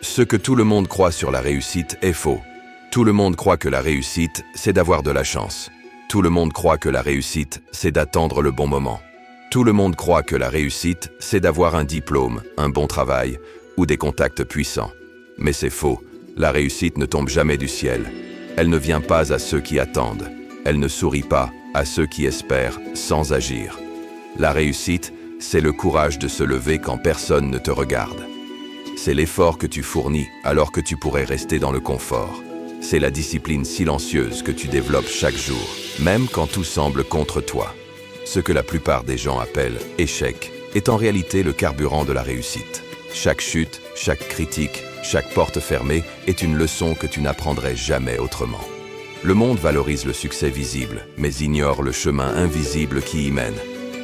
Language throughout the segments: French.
Ce que tout le monde croit sur la réussite est faux. Tout le monde croit que la réussite, c'est d'avoir de la chance. Tout le monde croit que la réussite, c'est d'attendre le bon moment. Tout le monde croit que la réussite, c'est d'avoir un diplôme, un bon travail ou des contacts puissants. Mais c'est faux. La réussite ne tombe jamais du ciel. Elle ne vient pas à ceux qui attendent. Elle ne sourit pas à ceux qui espèrent sans agir. La réussite, c'est le courage de se lever quand personne ne te regarde. C'est l'effort que tu fournis alors que tu pourrais rester dans le confort. C'est la discipline silencieuse que tu développes chaque jour, même quand tout semble contre toi. Ce que la plupart des gens appellent échec est en réalité le carburant de la réussite. Chaque chute, chaque critique, chaque porte fermée est une leçon que tu n'apprendrais jamais autrement. Le monde valorise le succès visible, mais ignore le chemin invisible qui y mène.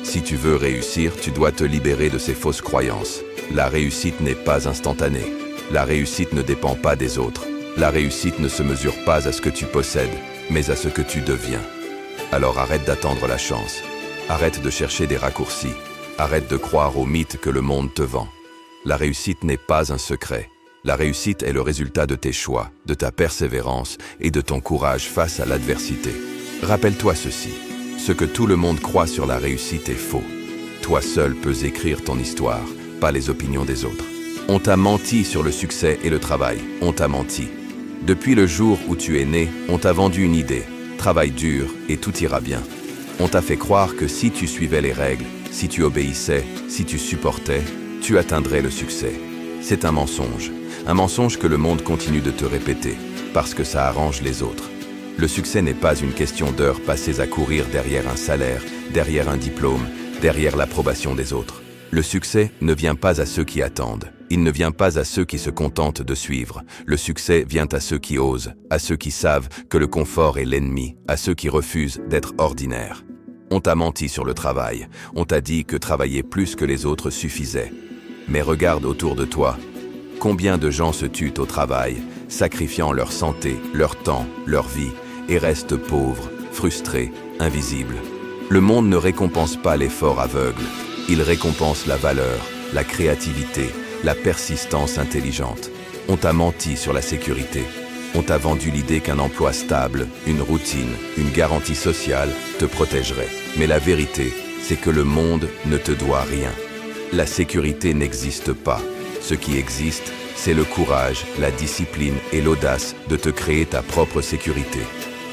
Si tu veux réussir, tu dois te libérer de ces fausses croyances. La réussite n'est pas instantanée. La réussite ne dépend pas des autres. La réussite ne se mesure pas à ce que tu possèdes, mais à ce que tu deviens. Alors arrête d'attendre la chance. Arrête de chercher des raccourcis. Arrête de croire aux mythes que le monde te vend. La réussite n'est pas un secret. La réussite est le résultat de tes choix, de ta persévérance et de ton courage face à l'adversité. Rappelle-toi ceci. Ce que tout le monde croit sur la réussite est faux. Toi seul peux écrire ton histoire, pas les opinions des autres. On t'a menti sur le succès et le travail. On t'a menti. Depuis le jour où tu es né, on t'a vendu une idée. Travaille dur et tout ira bien. On t'a fait croire que si tu suivais les règles, si tu obéissais, si tu supportais, tu atteindrais le succès. C'est un mensonge que le monde continue de te répéter, parce que ça arrange les autres. Le succès n'est pas une question d'heures passées à courir derrière un salaire, derrière un diplôme, derrière l'approbation des autres. Le succès ne vient pas à ceux qui attendent. Il ne vient pas à ceux qui se contentent de suivre. Le succès vient à ceux qui osent, à ceux qui savent que le confort est l'ennemi, à ceux qui refusent d'être ordinaires. On t'a menti sur le travail. On t'a dit que travailler plus que les autres suffisait. Mais regarde autour de toi. Combien de gens se tuent au travail, sacrifiant leur santé, leur temps, leur vie, et restent pauvres, frustrés, invisibles. Le monde ne récompense pas l'effort aveugle. Il récompense la valeur, la créativité, la persistance intelligente. On t'a menti sur la sécurité. On t'a vendu l'idée qu'un emploi stable, une routine, une garantie sociale te protégerait. Mais la vérité, c'est que le monde ne te doit rien. La sécurité n'existe pas. Ce qui existe, c'est le courage, la discipline et l'audace de te créer ta propre sécurité.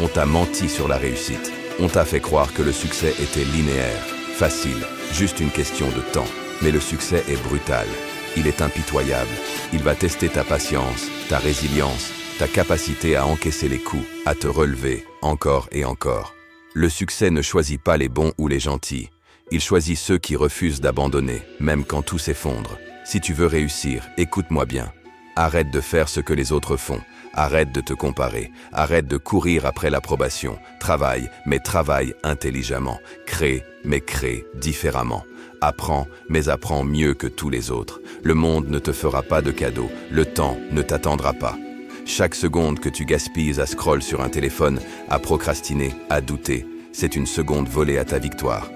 On t'a menti sur la réussite. On t'a fait croire que le succès était linéaire, facile, juste une question de temps. Mais le succès est brutal. Il est impitoyable. Il va tester ta patience, ta résilience, ta capacité à encaisser les coups, à te relever, encore et encore. Le succès ne choisit pas les bons ou les gentils. Il choisit ceux qui refusent d'abandonner, même quand tout s'effondre. Si tu veux réussir, écoute-moi bien. Arrête de faire ce que les autres font. Arrête de te comparer. Arrête de courir après l'approbation. Travaille, mais travaille intelligemment. Crée, mais crée différemment. Apprends, mais apprends mieux que tous les autres. Le monde ne te fera pas de cadeau. Le temps ne t'attendra pas. Chaque seconde que tu gaspilles à scroll sur un téléphone, à procrastiner, à douter, c'est une seconde volée à ta victoire.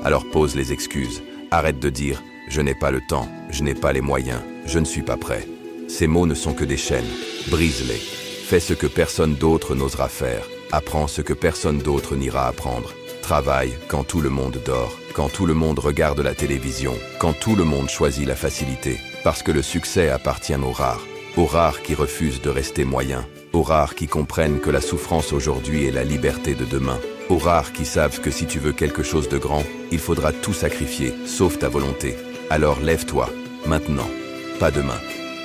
Alors pose les excuses. Arrête de dire « je n'ai pas le temps, je n'ai pas les moyens, je ne suis pas prêt ». Ces mots ne sont que des chaînes. Brise-les. Fais ce que personne d'autre n'osera faire. Apprends ce que personne d'autre n'ira apprendre. Travaille quand tout le monde dort, quand tout le monde regarde la télévision, quand tout le monde choisit la facilité. Parce que le succès appartient aux rares qui refusent de rester moyens, aux rares qui comprennent que la souffrance aujourd'hui est la liberté de demain, aux rares qui savent que si tu veux quelque chose de grand, il faudra tout sacrifier, sauf ta volonté. Alors lève-toi, maintenant, pas demain,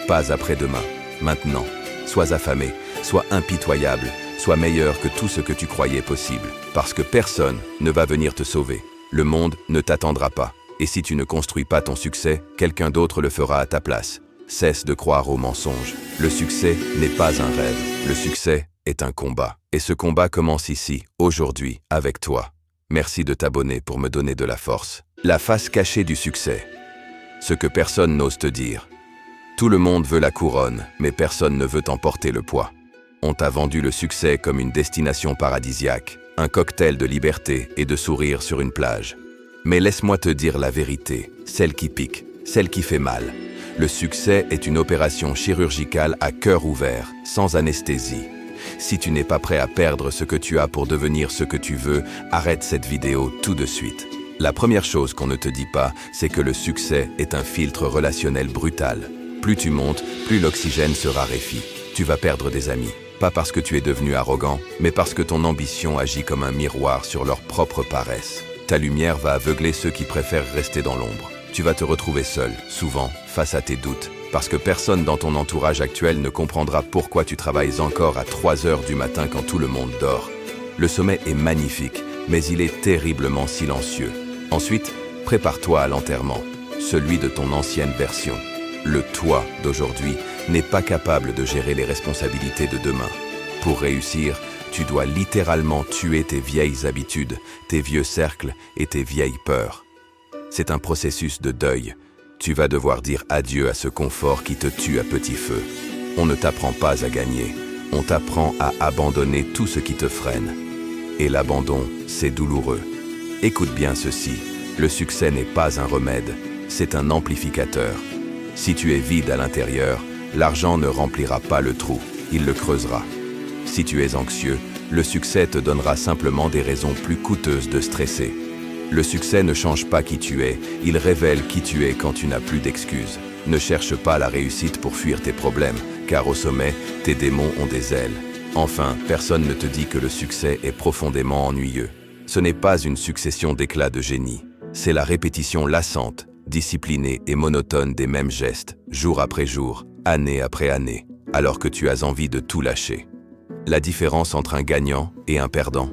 pas après-demain, maintenant. Sois affamé, sois impitoyable, sois meilleur que tout ce que tu croyais possible, parce que personne ne va venir te sauver. Le monde ne t'attendra pas, et si tu ne construis pas ton succès, quelqu'un d'autre le fera à ta place. Cesse de croire aux mensonges. Le succès n'est pas un rêve. Le succès est un combat. Et ce combat commence ici, aujourd'hui, avec toi. Merci de t'abonner pour me donner de la force. La face cachée du succès. Ce que personne n'ose te dire. Tout le monde veut la couronne, mais personne ne veut en porter le poids. On t'a vendu le succès comme une destination paradisiaque, un cocktail de liberté et de sourire sur une plage. Mais laisse-moi te dire la vérité, celle qui pique, celle qui fait mal. Le succès est une opération chirurgicale à cœur ouvert, sans anesthésie. Si tu n'es pas prêt à perdre ce que tu as pour devenir ce que tu veux, arrête cette vidéo tout de suite. La première chose qu'on ne te dit pas, c'est que le succès est un filtre relationnel brutal. Plus tu montes, plus l'oxygène se raréfie. Tu vas perdre des amis. Pas parce que tu es devenu arrogant, mais parce que ton ambition agit comme un miroir sur leur propre paresse. Ta lumière va aveugler ceux qui préfèrent rester dans l'ombre. Tu vas te retrouver seul, souvent, face à tes doutes, parce que personne dans ton entourage actuel ne comprendra pourquoi tu travailles encore à 3 heures du matin quand tout le monde dort. Le sommet est magnifique, mais il est terriblement silencieux. Ensuite, prépare-toi à l'enterrement, celui de ton ancienne version. Le toi d'aujourd'hui n'est pas capable de gérer les responsabilités de demain. Pour réussir, tu dois littéralement tuer tes vieilles habitudes, tes vieux cercles et tes vieilles peurs. C'est un processus de deuil. Tu vas devoir dire adieu à ce confort qui te tue à petit feu. On ne t'apprend pas à gagner, on t'apprend à abandonner tout ce qui te freine. Et l'abandon, c'est douloureux. Écoute bien ceci, le succès n'est pas un remède, c'est un amplificateur. Si tu es vide à l'intérieur, l'argent ne remplira pas le trou, il le creusera. Si tu es anxieux, le succès te donnera simplement des raisons plus coûteuses de stresser. Le succès ne change pas qui tu es, il révèle qui tu es quand tu n'as plus d'excuses. Ne cherche pas la réussite pour fuir tes problèmes, car au sommet, tes démons ont des ailes. Enfin, personne ne te dit que le succès est profondément ennuyeux. Ce n'est pas une succession d'éclats de génie, c'est la répétition lassante, disciplinée et monotone des mêmes gestes, jour après jour, année après année, alors que tu as envie de tout lâcher. La différence entre un gagnant et un perdant.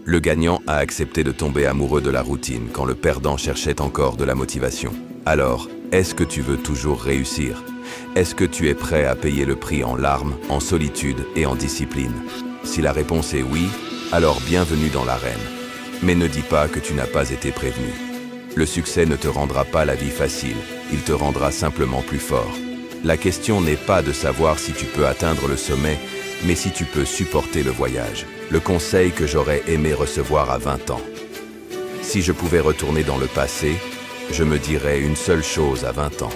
Le gagnant a accepté de tomber amoureux de la routine quand le perdant cherchait encore de la motivation. Alors, est-ce que tu veux toujours réussir? Est-ce que tu es prêt à payer le prix en larmes, en solitude et en discipline? Si la réponse est oui, alors bienvenue dans l'arène. Mais ne dis pas que tu n'as pas été prévenu. Le succès ne te rendra pas la vie facile, il te rendra simplement plus fort. La question n'est pas de savoir si tu peux atteindre le sommet, mais si tu peux supporter le voyage. Le conseil que j'aurais aimé recevoir à 20 ans. Si je pouvais retourner dans le passé, je me dirais une seule chose à 20 ans.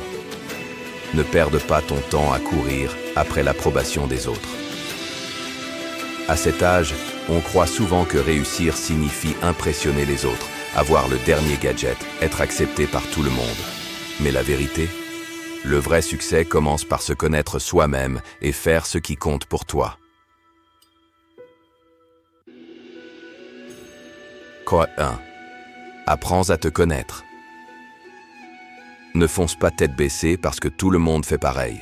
Ne perde pas ton temps à courir après l'approbation des autres. À cet âge, on croit souvent que réussir signifie impressionner les autres, avoir le dernier gadget, être accepté par tout le monde. Mais la vérité? Le vrai succès commence par se connaître soi-même et faire ce qui compte pour toi. Quoi 1. Apprends à te connaître. Ne fonce pas tête baissée parce que tout le monde fait pareil.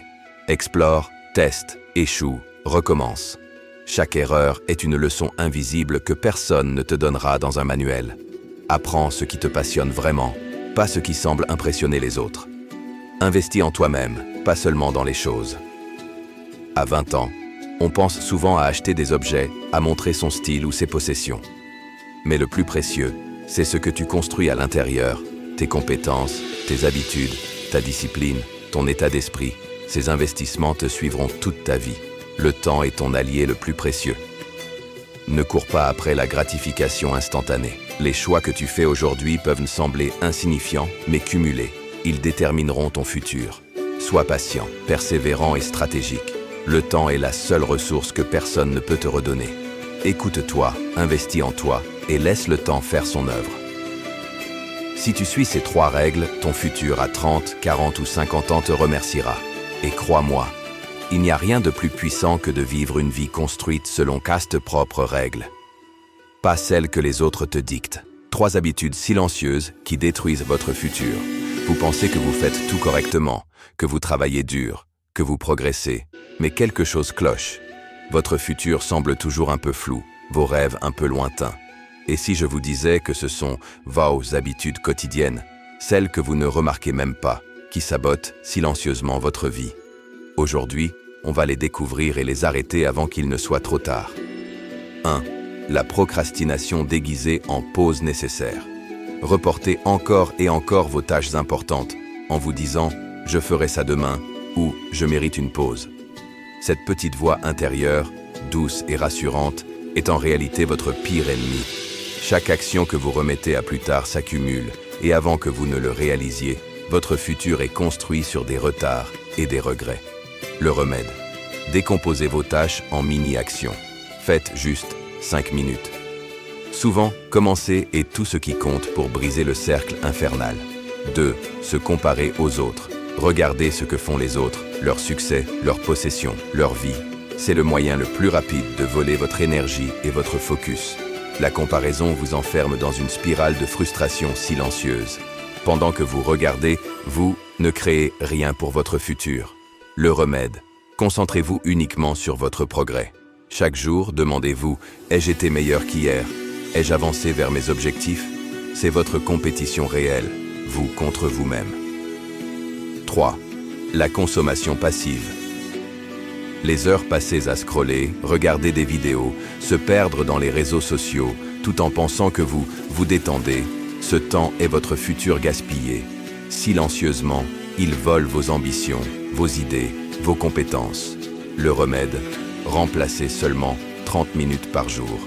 Explore, teste, échoue, recommence. Chaque erreur est une leçon invisible que personne ne te donnera dans un manuel. Apprends ce qui te passionne vraiment, pas ce qui semble impressionner les autres. Investis en toi-même, pas seulement dans les choses. À 20 ans, on pense souvent à acheter des objets, à montrer son style ou ses possessions. Mais le plus précieux, c'est ce que tu construis à l'intérieur, tes compétences, tes habitudes, ta discipline, ton état d'esprit. Ces investissements te suivront toute ta vie. Le temps est ton allié le plus précieux. Ne cours pas après la gratification instantanée. Les choix que tu fais aujourd'hui peuvent sembler insignifiants, mais cumulés. Ils détermineront ton futur. Sois patient, persévérant et stratégique. Le temps est la seule ressource que personne ne peut te redonner. Écoute-toi, investis en toi et laisse le temps faire son œuvre. Si tu suis ces 3 règles, ton futur à 30, 40 ou 50 ans te remerciera. Et crois-moi, il n'y a rien de plus puissant que de vivre une vie construite selon tes propres règles. Pas celles que les autres te dictent. 3 habitudes silencieuses qui détruisent votre futur. Vous pensez que vous faites tout correctement, que vous travaillez dur, que vous progressez, mais quelque chose cloche. Votre futur semble toujours un peu flou, vos rêves un peu lointains. Et si je vous disais que ce sont vos habitudes quotidiennes, celles que vous ne remarquez même pas, qui sabotent silencieusement votre vie? Aujourd'hui, on va les découvrir et les arrêter avant qu'il ne soit trop tard. 1. La procrastination déguisée en pause nécessaire. Reportez encore et encore vos tâches importantes en vous disant « je ferai ça demain » ou « je mérite une pause ». Cette petite voix intérieure, douce et rassurante, est en réalité votre pire ennemi. Chaque action que vous remettez à plus tard s'accumule et avant que vous ne le réalisiez, Votre futur est construit sur des retards et des regrets. Le remède. Décomposez vos tâches en mini-actions. Faites juste 5 minutes. Souvent, commencer est tout ce qui compte pour briser le cercle infernal. 2. Se comparer aux autres. Regardez ce que font les autres, leur succès, leurs possessions, leur vie. C'est le moyen le plus rapide de voler votre énergie et votre focus. La comparaison vous enferme dans une spirale de frustration silencieuse. Pendant que vous regardez, vous ne créez rien pour votre futur. Le remède. Concentrez-vous uniquement sur votre progrès. Chaque jour, demandez-vous, ai-je été meilleur qu'hier? Ai-je avancé vers mes objectifs? C'est votre compétition réelle, vous contre vous-même. 3. La consommation passive. Les heures passées à scroller, regarder des vidéos, se perdre dans les réseaux sociaux, tout en pensant que vous vous détendez, ce temps est votre futur gaspillé. Silencieusement, il vole vos ambitions, vos idées, vos compétences. Le remède, remplacez seulement 30 minutes par jour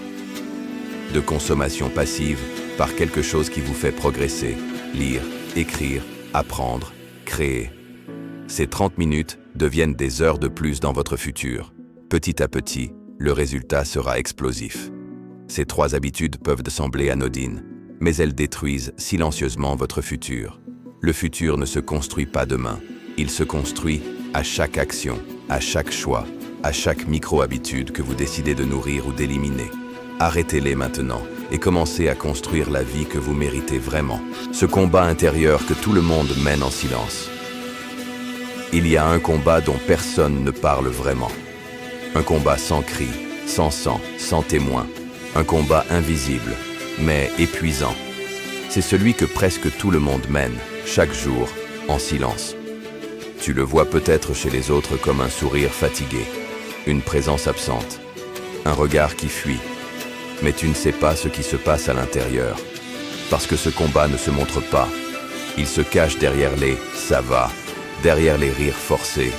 de consommation passive par quelque chose qui vous fait progresser, lire, écrire, apprendre, créer. Ces 30 minutes deviennent des heures de plus dans votre futur. Petit à petit, le résultat sera explosif. Ces 3 habitudes peuvent sembler anodines, mais elles détruisent silencieusement votre futur. Le futur ne se construit pas demain, il se construit à chaque action, à chaque choix, à chaque micro-habitude que vous décidez de nourrir ou d'éliminer. Arrêtez-les maintenant et commencez à construire la vie que vous méritez vraiment. Ce combat intérieur que tout le monde mène en silence. Il y a un combat dont personne ne parle vraiment. Un combat sans cri, sans sang, sans témoin. Un combat invisible, mais épuisant. C'est celui que presque tout le monde mène, chaque jour, en silence. Tu le vois peut-être chez les autres comme un sourire fatigué, une présence absente, un regard qui fuit. Mais tu ne sais pas ce qui se passe à l'intérieur. Parce que ce combat ne se montre pas. Il se cache derrière les « ça va », derrière les rires forcés,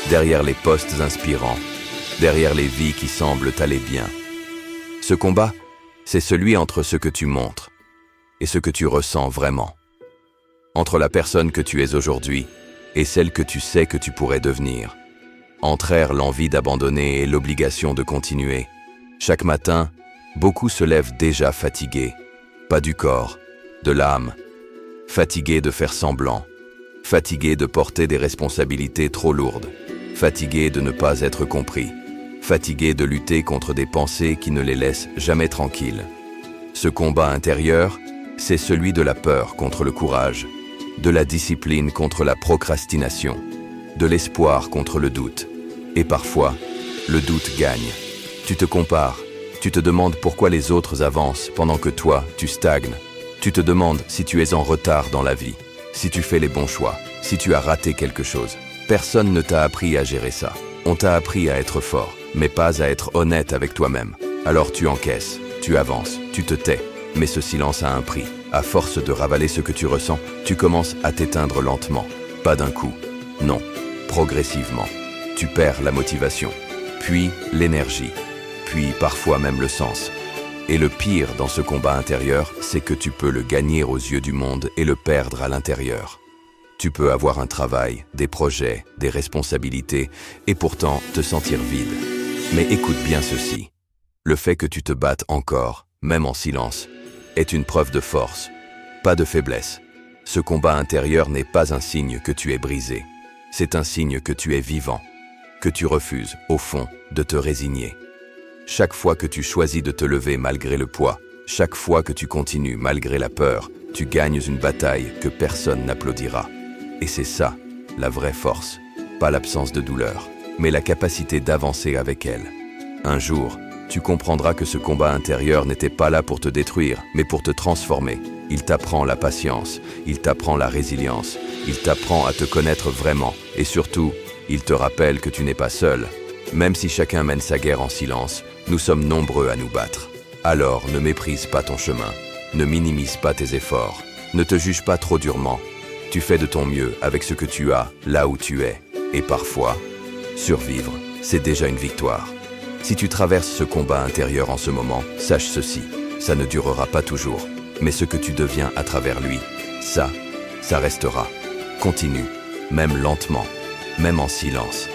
derrière les posts inspirants, derrière les vies qui semblent aller bien. Ce combat, c'est celui entre ce que tu montres et ce que tu ressens vraiment. Entre la personne que tu es aujourd'hui et celle que tu sais que tu pourrais devenir. Entre l'envie d'abandonner et l'obligation de continuer. Chaque matin, beaucoup se lèvent déjà fatigués, pas du corps, de l'âme, fatigués de faire semblant, fatigués de porter des responsabilités trop lourdes, fatigués de ne pas être compris, fatigués de lutter contre des pensées qui ne les laissent jamais tranquilles. Ce combat intérieur, c'est celui de la peur contre le courage, de la discipline contre la procrastination, de l'espoir contre le doute. Et parfois, le doute gagne. Tu te compares. Tu te demandes pourquoi les autres avancent pendant que toi, tu stagnes. Tu te demandes si tu es en retard dans la vie, si tu fais les bons choix, si tu as raté quelque chose. Personne ne t'a appris à gérer ça. On t'a appris à être fort, mais pas à être honnête avec toi-même. Alors tu encaisses, tu avances, tu te tais. Mais ce silence a un prix. À force de ravaler ce que tu ressens, tu commences à t'éteindre lentement. Pas d'un coup. Non, progressivement. Tu perds la motivation, puis l'énergie. Puis parfois même le sens. Et le pire dans ce combat intérieur, c'est que tu peux le gagner aux yeux du monde et le perdre à l'intérieur. Tu peux avoir un travail, des projets, des responsabilités, et pourtant te sentir vide. Mais écoute bien ceci. Le fait que tu te battes encore, même en silence, est une preuve de force, pas de faiblesse. Ce combat intérieur n'est pas un signe que tu es brisé. C'est un signe que tu es vivant, que tu refuses, au fond, de te résigner. Chaque fois que tu choisis de te lever malgré le poids, chaque fois que tu continues malgré la peur, tu gagnes une bataille que personne n'applaudira. Et c'est ça, la vraie force. Pas l'absence de douleur, mais la capacité d'avancer avec elle. Un jour, tu comprendras que ce combat intérieur n'était pas là pour te détruire, mais pour te transformer. Il t'apprend la patience, il t'apprend la résilience, il t'apprend à te connaître vraiment, et surtout, il te rappelle que tu n'es pas seul. Même si chacun mène sa guerre en silence, nous sommes nombreux à nous battre. Alors ne méprise pas ton chemin, ne minimise pas tes efforts, ne te juge pas trop durement. Tu fais de ton mieux avec ce que tu as, là où tu es. Et parfois, survivre, c'est déjà une victoire. Si tu traverses ce combat intérieur en ce moment, sache ceci, ça ne durera pas toujours. Mais ce que tu deviens à travers lui, ça restera. Continue, même lentement, même en silence.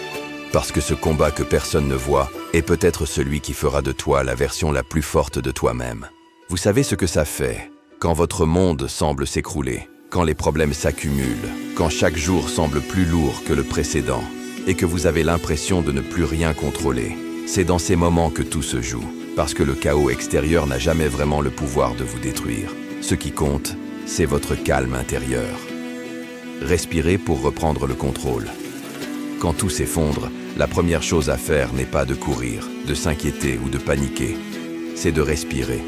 Parce que ce combat que personne ne voit est peut-être celui qui fera de toi la version la plus forte de toi-même. Vous savez ce que ça fait quand votre monde semble s'écrouler, quand les problèmes s'accumulent, quand chaque jour semble plus lourd que le précédent et que vous avez l'impression de ne plus rien contrôler. C'est dans ces moments que tout se joue, parce que le chaos extérieur n'a jamais vraiment le pouvoir de vous détruire. Ce qui compte, c'est votre calme intérieur. Respirez pour reprendre le contrôle. Quand tout s'effondre, la première chose à faire n'est pas de courir, de s'inquiéter ou de paniquer. C'est de respirer.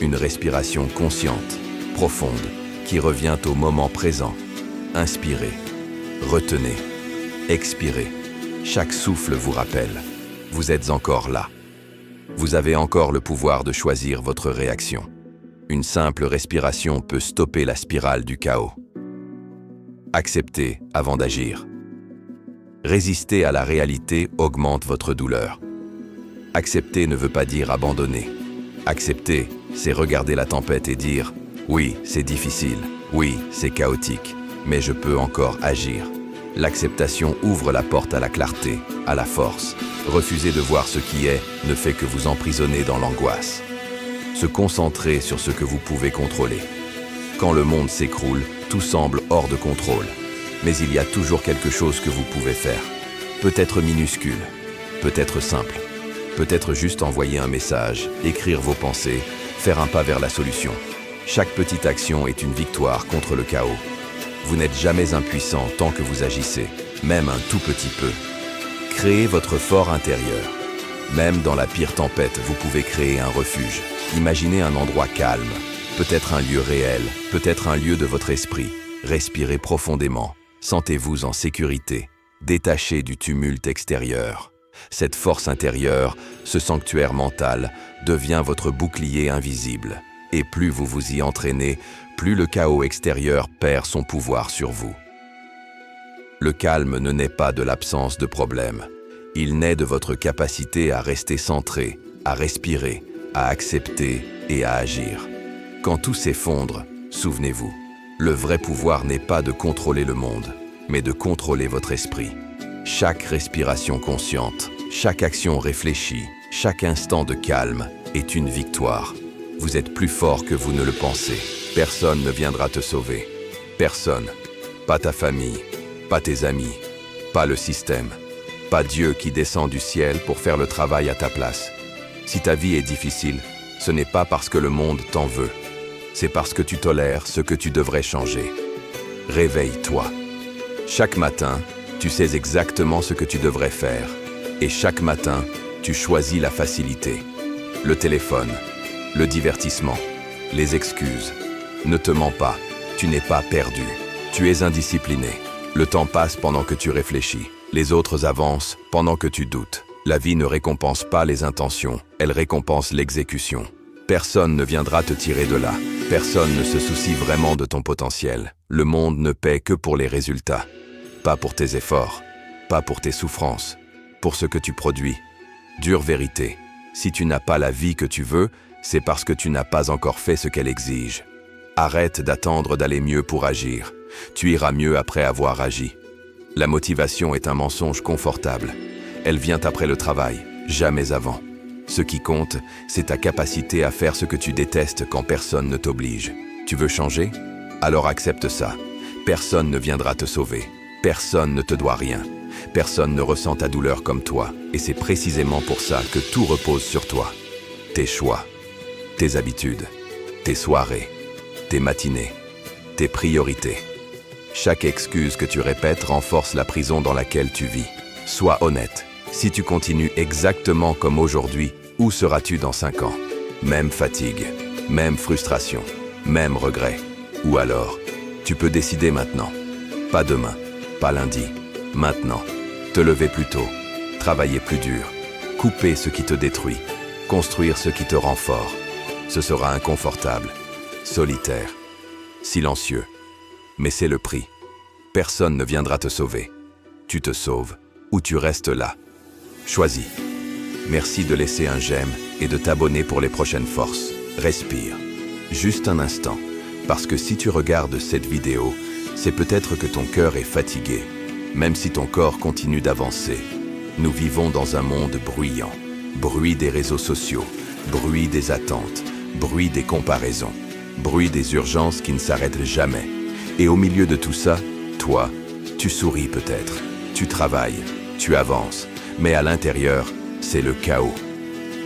Une respiration consciente, profonde, qui revient au moment présent. Inspirez, retenez, expirez. Chaque souffle vous rappelle. Vous êtes encore là. Vous avez encore le pouvoir de choisir votre réaction. Une simple respiration peut stopper la spirale du chaos. Acceptez avant d'agir. Résister à la réalité augmente votre douleur. Accepter ne veut pas dire abandonner. Accepter, c'est regarder la tempête et dire « Oui, c'est difficile, oui, c'est chaotique, mais je peux encore agir ». L'acceptation ouvre la porte à la clarté, à la force. Refuser de voir ce qui est ne fait que vous emprisonner dans l'angoisse. Se concentrer sur ce que vous pouvez contrôler. Quand le monde s'écroule, tout semble hors de contrôle. Mais il y a toujours quelque chose que vous pouvez faire. Peut-être minuscule, peut-être simple, peut-être juste envoyer un message, écrire vos pensées, faire un pas vers la solution. Chaque petite action est une victoire contre le chaos. Vous n'êtes jamais impuissant tant que vous agissez, même un tout petit peu. Créez votre fort intérieur. Même dans la pire tempête, vous pouvez créer un refuge. Imaginez un endroit calme, peut-être un lieu réel, peut-être un lieu de votre esprit. Respirez profondément. Sentez-vous en sécurité, détaché du tumulte extérieur. Cette force intérieure, ce sanctuaire mental, devient votre bouclier invisible. Et plus vous vous y entraînez, plus le chaos extérieur perd son pouvoir sur vous. Le calme ne naît pas de l'absence de problème. Il naît de votre capacité à rester centré, à respirer, à accepter et à agir. Quand tout s'effondre, souvenez-vous, le vrai pouvoir n'est pas de contrôler le monde, mais de contrôler votre esprit. Chaque respiration consciente, chaque action réfléchie, chaque instant de calme est une victoire. Vous êtes plus fort que vous ne le pensez. Personne ne viendra te sauver. Personne. Pas ta famille, pas tes amis, pas le système, pas Dieu qui descend du ciel pour faire le travail à ta place. Si ta vie est difficile, ce n'est pas parce que le monde t'en veut. C'est parce que tu tolères ce que tu devrais changer. Réveille-toi. Chaque matin, tu sais exactement ce que tu devrais faire. Et chaque matin, tu choisis la facilité. Le téléphone, le divertissement, les excuses. Ne te mens pas, tu n'es pas perdu. Tu es indiscipliné. Le temps passe pendant que tu réfléchis. Les autres avancent pendant que tu doutes. La vie ne récompense pas les intentions, elle récompense l'exécution. Personne ne viendra te tirer de là. Personne ne se soucie vraiment de ton potentiel. Le monde ne paie que pour les résultats. Pas pour tes efforts, pas pour tes souffrances, pour ce que tu produis. Dure vérité, si tu n'as pas la vie que tu veux, c'est parce que tu n'as pas encore fait ce qu'elle exige. Arrête d'attendre d'aller mieux pour agir. Tu iras mieux après avoir agi. La motivation est un mensonge confortable. Elle vient après le travail, jamais avant. Ce qui compte, c'est ta capacité à faire ce que tu détestes quand personne ne t'oblige. Tu veux changer? Alors accepte ça. Personne ne viendra te sauver. Personne ne te doit rien. Personne ne ressent ta douleur comme toi. Et c'est précisément pour ça que tout repose sur toi. Tes choix, tes habitudes, tes soirées, tes matinées, tes priorités. Chaque excuse que tu répètes renforce la prison dans laquelle tu vis. Sois honnête. Si tu continues exactement comme aujourd'hui, où seras-tu dans 5 ans? Même fatigue, même frustration, même regret. Ou alors, tu peux décider maintenant. Pas demain, pas lundi, maintenant. Te lever plus tôt, travailler plus dur, couper ce qui te détruit, construire ce qui te rend fort. Ce sera inconfortable, solitaire, silencieux. Mais c'est le prix. Personne ne viendra te sauver. Tu te sauves ou tu restes là. Choisis. Merci de laisser un j'aime et de t'abonner pour les prochaines forces. Respire. Juste un instant, parce que si tu regardes cette vidéo, C'est peut-être que ton cœur est fatigué, même si ton corps continue d'avancer. Nous vivons dans un monde bruyant. Bruit des réseaux sociaux, bruit des attentes, bruit des comparaisons, bruit des urgences qui ne s'arrêtent jamais. Et au milieu de tout ça, toi, tu souris peut-être, tu travailles, tu avances, mais à l'intérieur, c'est le chaos.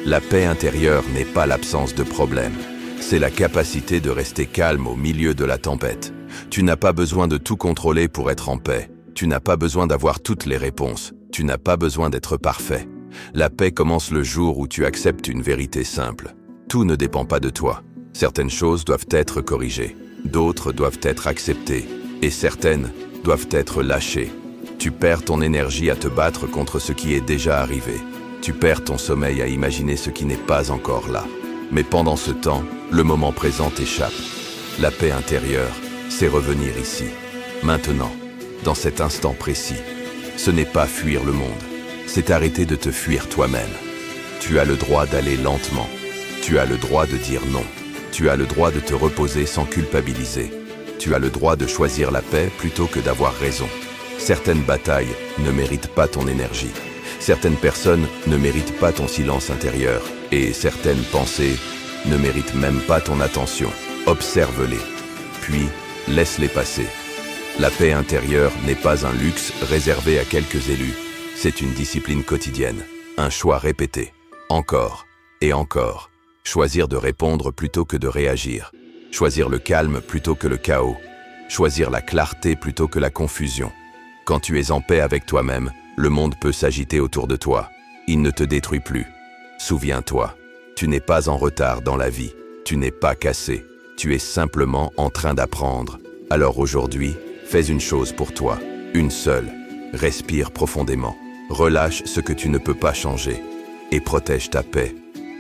La paix intérieure n'est pas l'absence de problème, c'est la capacité de rester calme au milieu de la tempête. Tu n'as pas besoin de tout contrôler pour être en paix. Tu n'as pas besoin d'avoir toutes les réponses. Tu n'as pas besoin d'être parfait. La paix commence le jour où tu acceptes une vérité simple. Tout ne dépend pas de toi. Certaines choses doivent être corrigées, d'autres doivent être acceptées, et certaines doivent être lâchées. Tu perds ton énergie à te battre contre ce qui est déjà arrivé. Tu perds ton sommeil à imaginer ce qui n'est pas encore là. Mais pendant ce temps, le moment présent t'échappe. La paix intérieure, c'est revenir ici, maintenant, dans cet instant précis. Ce n'est pas fuir le monde, c'est arrêter de te fuir toi-même. Tu as le droit d'aller lentement. Tu as le droit de dire non. Tu as le droit de te reposer sans culpabiliser. Tu as le droit de choisir la paix plutôt que d'avoir raison. Certaines batailles ne méritent pas ton énergie. Certaines personnes ne méritent pas ton silence intérieur. Et certaines pensées ne méritent même pas ton attention. Observe-les, puis laisse-les passer. La paix intérieure n'est pas un luxe réservé à quelques élus. C'est une discipline quotidienne, un choix répété, encore et encore. Choisir de répondre plutôt que de réagir. Choisir le calme plutôt que le chaos. Choisir la clarté plutôt que la confusion. Quand tu es en paix avec toi-même, le monde peut s'agiter autour de toi. Il ne te détruit plus. Souviens-toi, tu n'es pas en retard dans la vie. Tu n'es pas cassé. Tu es simplement en train d'apprendre. Alors aujourd'hui, fais une chose pour toi, une seule. Respire profondément. Relâche ce que tu ne peux pas changer. Et protège ta paix.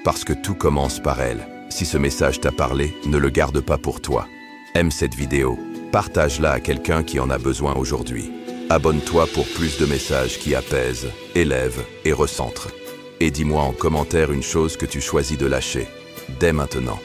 Parce que tout commence par elle. Si ce message t'a parlé, ne le garde pas pour toi. Aime cette vidéo. Partage-la à quelqu'un qui en a besoin aujourd'hui. Abonne-toi pour plus de messages qui apaisent, élèvent et recentrent. Et dis-moi en commentaire une chose que tu choisis de lâcher, dès maintenant.